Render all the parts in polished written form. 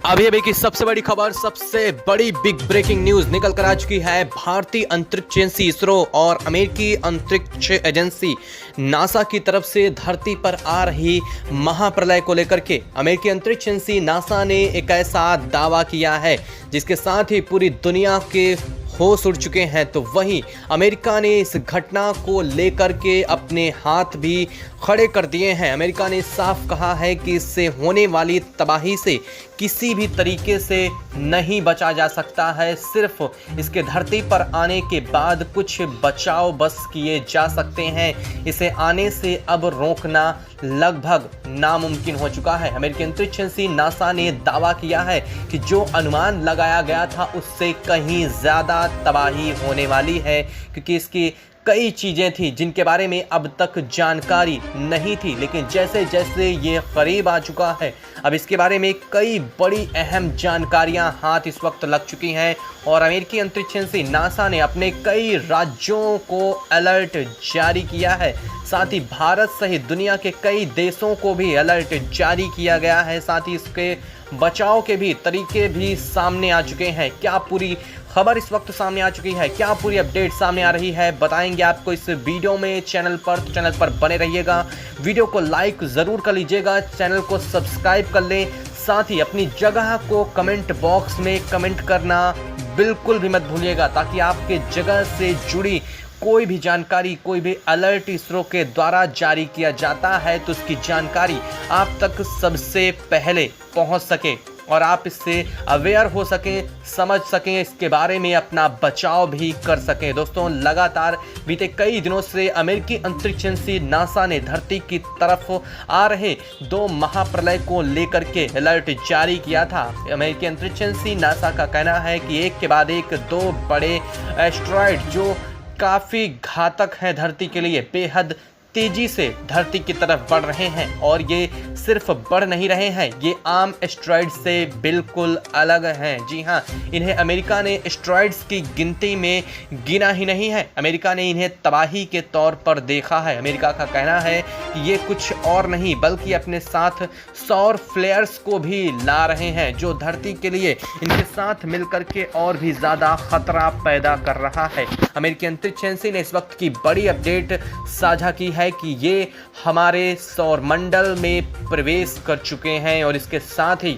अभी अभी की सबसे बड़ी खबर, सबसे बड़ी बिग ब्रेकिंग न्यूज निकल कर आ चुकी है। भारतीय अंतरिक्ष एजेंसी इसरो और अमेरिकी अंतरिक्ष एजेंसी नासा की तरफ से धरती पर आ रही महाप्रलय को लेकर के अमेरिकी अंतरिक्ष एजेंसी नासा ने एक ऐसा दावा किया है जिसके साथ ही पूरी दुनिया के होश उड़ चुके हैं। तो वहीं अमेरिका ने इस घटना को लेकर के अपने हाथ भी खड़े कर दिए हैं। अमेरिका ने साफ कहा है कि इससे होने वाली तबाही से किसी भी तरीके से नहीं बचा जा सकता है। सिर्फ इसके धरती पर आने के बाद कुछ बचाव बस किए जा सकते हैं। इसे आने से अब रोकना लगभग नामुमकिन हो चुका है। अमेरिकी अंतरिक्ष एजेंसी नासा ने दावा किया है कि जो अनुमान लगाया गया था उससे कहीं ज़्यादा तबाही होने वाली है, क्योंकि इसकी कई चीज़ें थी जिनके बारे में अब तक जानकारी नहीं थी, लेकिन जैसे जैसे ये करीब आ चुका है अब इसके बारे में कई बड़ी अहम जानकारियां हाथ इस वक्त लग चुकी हैं। और अमेरिकी अंतरिक्ष एजेंसी नासा ने अपने कई राज्यों को अलर्ट जारी किया है। साथ ही भारत सहित दुनिया के कई देशों को भी अलर्ट जारी किया गया है। साथ ही इसके बचाव के भी तरीके भी सामने आ चुके हैं। क्या पूरी खबर इस वक्त सामने आ चुकी है, क्या पूरी अपडेट सामने आ रही है, बताएंगे आपको इस वीडियो में। चैनल पर बने रहिएगा, वीडियो को लाइक ज़रूर कर लीजिएगा, चैनल को सब्सक्राइब कर लें। साथ ही अपनी जगह को कमेंट बॉक्स में कमेंट करना बिल्कुल भी मत भूलिएगा, ताकि आपके जगह से जुड़ी कोई भी जानकारी, कोई भी अलर्ट इसरो के द्वारा जारी किया जाता है तो उसकी जानकारी आप तक सबसे पहले पहुंच सके और आप इससे अवेयर हो सकें, समझ सकें, इसके बारे में अपना बचाव भी कर सकें। दोस्तों, लगातार बीते कई दिनों से अमेरिकी अंतरिक्ष एजेंसी नासा ने धरती की तरफ आ रहे 2 महाप्रलय को लेकर के अलर्ट जारी किया था। अमेरिकी अंतरिक्ष एजेंसी नासा का कहना है कि एक के बाद एक 2 बड़े एस्टेरॉयड जो काफ़ी घातक है धरती के लिए, बेहद तेजी से धरती की तरफ बढ़ रहे हैं। और ये सिर्फ बढ़ नहीं रहे हैं, ये आम एस्टेरॉयड से बिल्कुल अलग हैं। जी हाँ, इन्हें अमेरिका ने एस्टेरॉयड्स की गिनती में गिना ही नहीं है, अमेरिका ने इन्हें तबाही के तौर पर देखा है। अमेरिका का कहना है कि ये कुछ और नहीं बल्कि अपने साथ सौर फ्लेयर्स को भी ला रहे हैं, जो धरती के लिए इनके साथ मिलकर के और भी ज़्यादा खतरा पैदा कर रहा है। अमेरिकी अंतरिक्ष एजेंसी ने इस वक्त की बड़ी अपडेट साझा की है कि ये हमारे सौरमंडल में प्रवेश कर चुके हैं और इसके साथ ही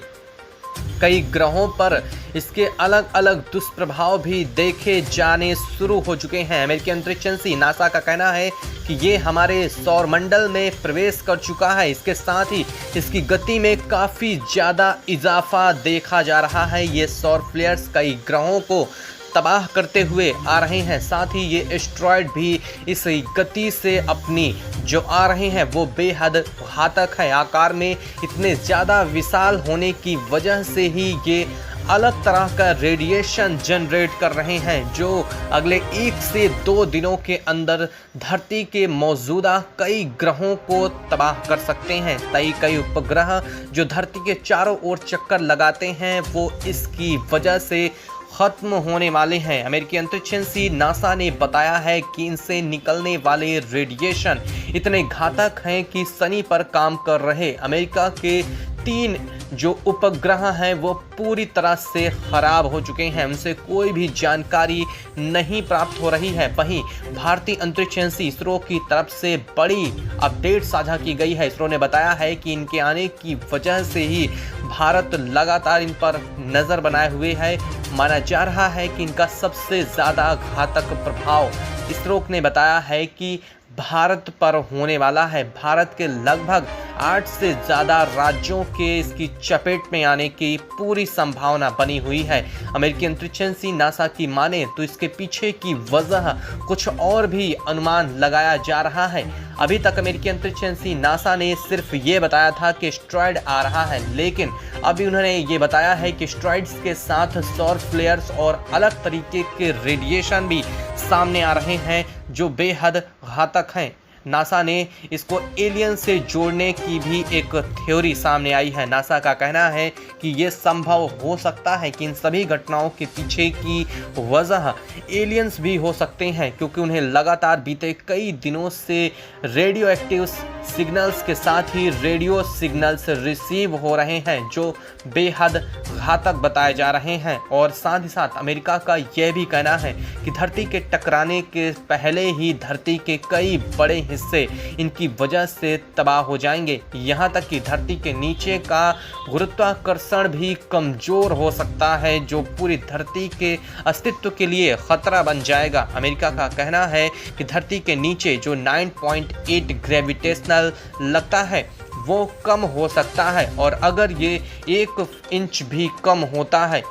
कई ग्रहों पर इसके अलग अलग दुष्प्रभाव भी देखे जाने शुरू हो चुके हैं। अमेरिकी अंतरिक्ष एजेंसी नासा का कहना है कि ये हमारे सौरमंडल में प्रवेश कर चुका है। इसके साथ ही इसकी गति में काफ़ी ज़्यादा इजाफा देखा जा रहा है। ये सौर फ्लेयर्स कई ग्रहों को तबाह करते हुए आ रहे हैं। साथ ही ये एस्टेरॉयड भी इस गति से अपनी जो आ रहे हैं वो बेहद घातक है। आकार में इतने ज़्यादा विशाल होने की वजह से ही ये अलग तरह का रेडिएशन जनरेट कर रहे हैं, जो अगले 1 से 2 दिनों के अंदर धरती के मौजूदा कई ग्रहों को तबाह कर सकते हैं। कई उपग्रह जो धरती के चारों ओर चक्कर लगाते हैं वो इसकी वजह से खत्म होने वाले हैं। अमेरिकी अंतरिक्ष एजेंसी नासा ने बताया है कि इनसे निकलने वाले रेडिएशन इतने घातक हैं कि शनि पर काम कर रहे अमेरिका के 3 जो उपग्रह हैं वो पूरी तरह से खराब हो चुके हैं, उनसे कोई भी जानकारी नहीं प्राप्त हो रही है। वहीं भारतीय अंतरिक्ष एजेंसी इसरो की तरफ से बड़ी अपडेट साझा की गई है। इसरो ने बताया है कि इनके आने की वजह से ही भारत लगातार इन पर नज़र बनाए हुए है। माना जा रहा है कि इनका सबसे ज़्यादा घातक प्रभाव इसरो ने बताया है कि भारत पर होने वाला है। भारत के लगभग 8 से ज़्यादा राज्यों के इसकी चपेट में आने की पूरी संभावना बनी हुई है। अमेरिकी अंतरिक्ष एजेंसी नासा की माने तो इसके पीछे की वजह कुछ और भी अनुमान लगाया जा रहा है। अभी तक अमेरिकी अंतरिक्ष एजेंसी नासा ने सिर्फ ये बताया था कि एस्टेरॉयड आ रहा है, लेकिन अभी उन्होंने ये बताया है कि एस्टेरॉयड्स के साथ सौर फ्लेयर्स और अलग तरीके के रेडिएशन भी सामने आ रहे हैं जो बेहद घातक हैं। नासा ने इसको एलियन से जोड़ने की भी एक थ्योरी सामने आई है। नासा का कहना है कि ये संभव हो सकता है कि इन सभी घटनाओं के पीछे की वजह एलियंस भी हो सकते हैं, क्योंकि उन्हें लगातार बीते कई दिनों से रेडियो एक्टिव सिग्नल्स के साथ ही रेडियो सिग्नल्स रिसीव हो रहे हैं जो बेहद घातक बताए जा रहे हैं। और साथ ही साथ अमेरिका का यह भी कहना है कि धरती के टकराने के पहले ही धरती के कई बड़े हिस्से इनकी वजह से तबाह हो जाएंगे। यहाँ तक कि धरती के नीचे का गुरुत्वाकर्षण भी कमज़ोर हो सकता है, जो पूरी धरती के अस्तित्व के लिए खतरा बन जाएगा। अमेरिका का कहना है कि धरती के नीचे जो 9.8 ग्रेविटेशनल लगता है वो कम हो सकता है, और अगर ये 1 इंच भी कम होता है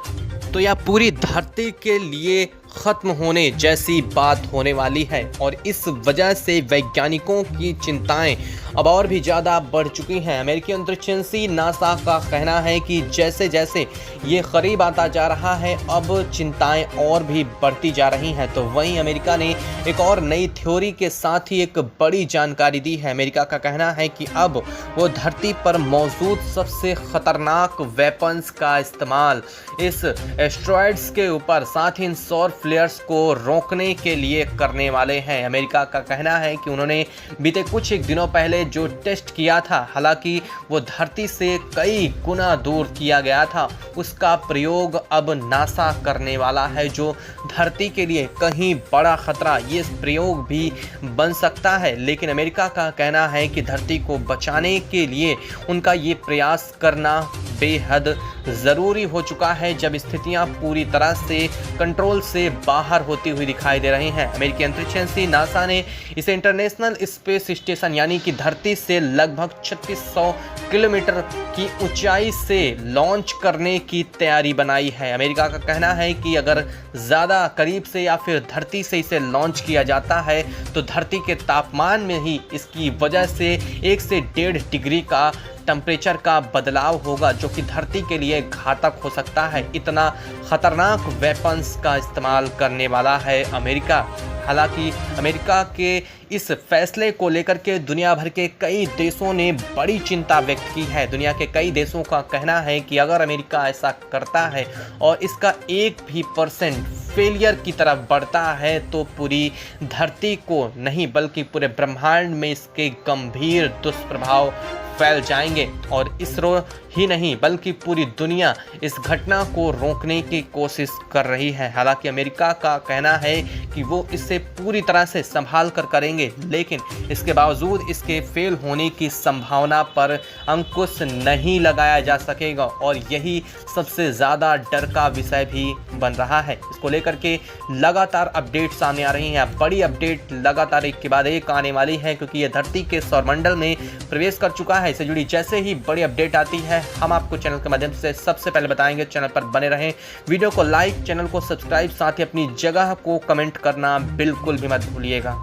तो यह पूरी धरती के लिए खत्म होने जैसी बात होने वाली है। और इस वजह से वैज्ञानिकों की चिंताएं अब और भी ज़्यादा बढ़ चुकी हैं। अमेरिकी अंतरिक्ष एजेंसी नासा का कहना है कि जैसे जैसे ये करीब आता जा रहा है अब चिंताएं और भी बढ़ती जा रही हैं। तो वहीं अमेरिका ने एक और नई थ्योरी के साथ ही एक बड़ी जानकारी दी है। अमेरिका का कहना है कि अब वो धरती पर मौजूद सबसे खतरनाक वेपन्स का इस्तेमाल इस एस्ट्रॉयड्स के ऊपर, साथ ही इन सौर फ्लेयर्स को रोकने के लिए करने वाले हैं। अमेरिका का कहना है कि उन्होंने बीते कुछ एक दिनों पहले जो टेस्ट किया था, हालांकि वो धरती से कई गुना दूर किया गया था, उसका प्रयोग अब नासा करने वाला है, जो धरती के लिए कहीं बड़ा खतरा ये प्रयोग भी बन सकता है। लेकिन अमेरिका का कहना है कि धरती को बचाने के लिए उनका ये प्रयास करना बेहद ज़रूरी हो चुका है, जब स्थितियां पूरी तरह से कंट्रोल से बाहर होती हुई दिखाई दे रही हैं। अमेरिकी अंतरिक्ष एजेंसी नासा ने इसे इंटरनेशनल स्पेस स्टेशन यानी कि धरती से लगभग 3600 किलोमीटर की ऊंचाई से लॉन्च करने की तैयारी बनाई है। अमेरिका का कहना है कि अगर ज़्यादा करीब से या फिर धरती से इसे लॉन्च किया जाता है तो धरती के तापमान में ही इसकी वजह से 1 से 1.5 डिग्री का टेम्परेचर का बदलाव होगा, जो कि धरती के लिए घातक हो सकता है। इतना खतरनाक वेपन्स का इस्तेमाल करने वाला है अमेरिका। हालांकि अमेरिका के इस फैसले को लेकर के दुनिया भर के कई देशों ने बड़ी चिंता व्यक्त की है। दुनिया के कई देशों का कहना है कि अगर अमेरिका ऐसा करता है और इसका 1% फेलियर की तरफ बढ़ता है तो पूरी धरती को नहीं बल्कि पूरे ब्रह्मांड में इसके गंभीर दुष्प्रभाव फैल जाएंगे। और इसरो ही नहीं बल्कि पूरी दुनिया इस घटना को रोकने की कोशिश कर रही है। हालांकि अमेरिका का कहना है कि वो इसे पूरी तरह से संभाल कर करेंगे, लेकिन इसके बावजूद इसके फेल होने की संभावना पर अंकुश नहीं लगाया जा सकेगा, और यही सबसे ज़्यादा डर का विषय भी बन रहा है। इसको लेकर के लगातार अपडेट सामने आ रही हैं। बड़ी अपडेट लगातार एक के बाद एक आने वाली है, क्योंकि ये धरती के सौरमंडल में प्रवेश कर चुका है। इससे जुड़ी जैसे ही बड़ी अपडेट आती है हम आपको चैनल के माध्यम से सबसे पहले बताएंगे। चैनल पर बने रहें, वीडियो को लाइक, चैनल को सब्सक्राइब, साथ ही अपनी जगह को कमेंट करना बिल्कुल भी मत भूलिएगा।